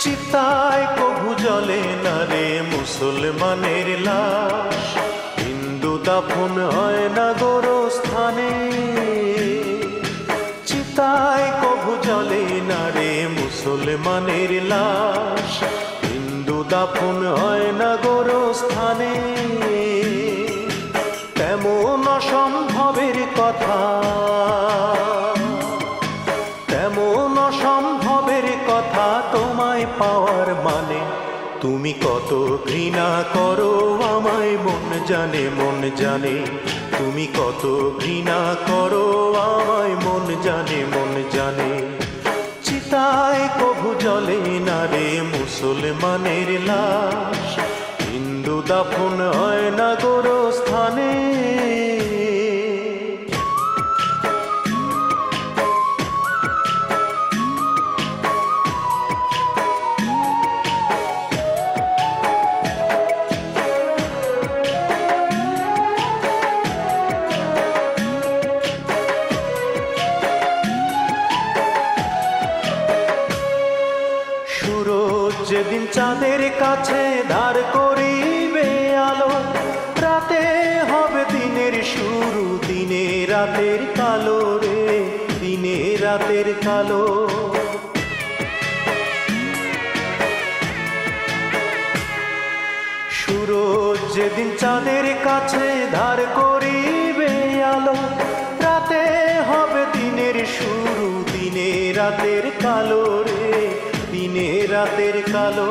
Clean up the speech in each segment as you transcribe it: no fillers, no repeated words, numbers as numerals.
চিতায় কভু জ্বলে না রে মুসলমানের লাশ, হিন্দু দাফন হয় না গোরস্থানে। চিতায় কভু জ্বলে না রে মুসলমানের লাশ, হিন্দু দাফন হয় না গোরস্থানে। তেমন অসম্ভবের কথা, তেমন অসম্ভবের কথা তোমায় পাওয়ার মানে তুমি কত ঘৃণা করো আমায় মন জানে, মন জানে। তুমি কত ঘৃণা করো আমায় মন জানে, মন জানে। চিতায় কভু জ্বলে না রে মুসলমানের লাশ, হিন্দু দাফন হয় না গোরস্থানে। সুরজ যেদিন চাঁদের কাছে ধার করিবে আলো, রাতে হবে দিনের শুরু, দিনে রাতের কালো রে, দিনে রাতের কালো। সুরজ যেদিন চাঁদের কাছে ধার করিবে আলো, রাতে হবে দিনের শুরু, দিনে রাতের কালো রে, দিনে রাতের কালো।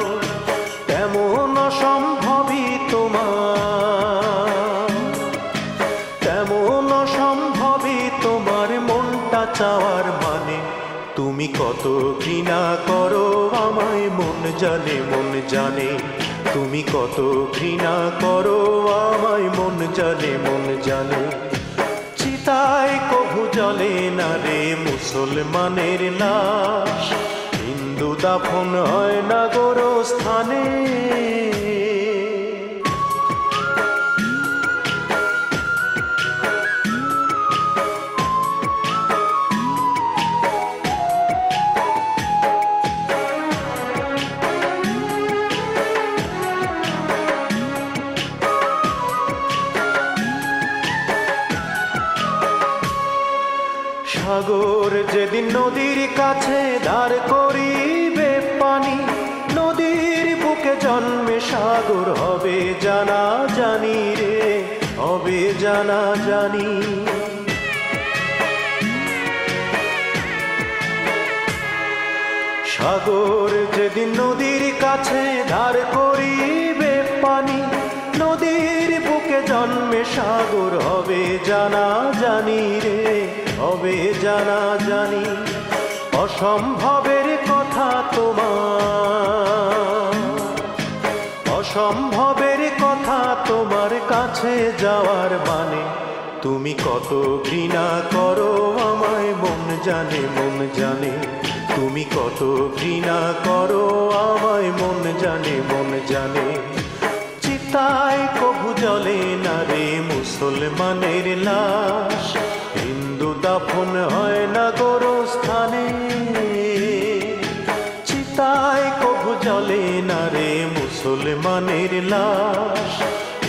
তেমন অসম্ভবই তোমার, তেমন অসম্ভবই তোমার মনটা চাওয়ার মানে তুমি কত ঘৃণা করো আমায় মন জানে, মন জানে। তুমি কত ঘৃণা করো আমায় মন জানে, মন জানে। চিতায় কভু জ্বলে না রে মুসলমানের লাশ, হিন্দু দাফন হয় না গোরস্থানে। সাগর যেদিন নদীর কাছে ধার করিবে পানি, নদীর বুকে জন্মে সাগর হবে জানা জানি রে, হবে জানা জানি। সাগর যেদিন নদীর কাছে ধার করিবে পানি, নদীর বুকে জন্মে সাগর হবে জানা জানি রে, হবে জানা জানি। অসম্ভবের কথা তোমার, অসম্ভবের কথা তোমার কাছে যাওয়ার মানে তুমি কত ঘৃণা করো আমায় মন জানে, মন জানে। তুমি কত ঘৃণা করো আমায় মন জানে, মন জানে। চিতায় কভু জ্বলে না রে মুসলমানের লাশ, হিন্দু দাফন হয় না গোরস্থানে। চিতায় কভু জ্বলে না রে মুসলমানের লাশ,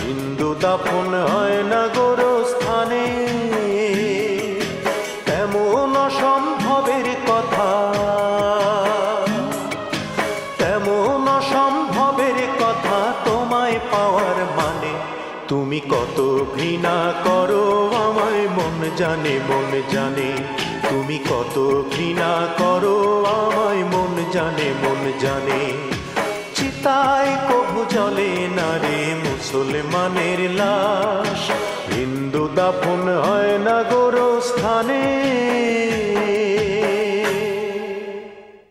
হিন্দু দাফন হয় না গোরস্থানে। তেমন অসম্ভবের কথা, তেমন অসম্ভবের কথা তোমায় পাওয়ার মানে তুমি কত ঘৃণা করো আমায় মন জানে, মন জানে। তুমি কত ঘৃণা করো আমায় মন জানে, মন জানে। চিতায় কভু জ্বলে না রে মুসলমানের লাশ, হিন্দু দাফন হয় না গোরস্থানে।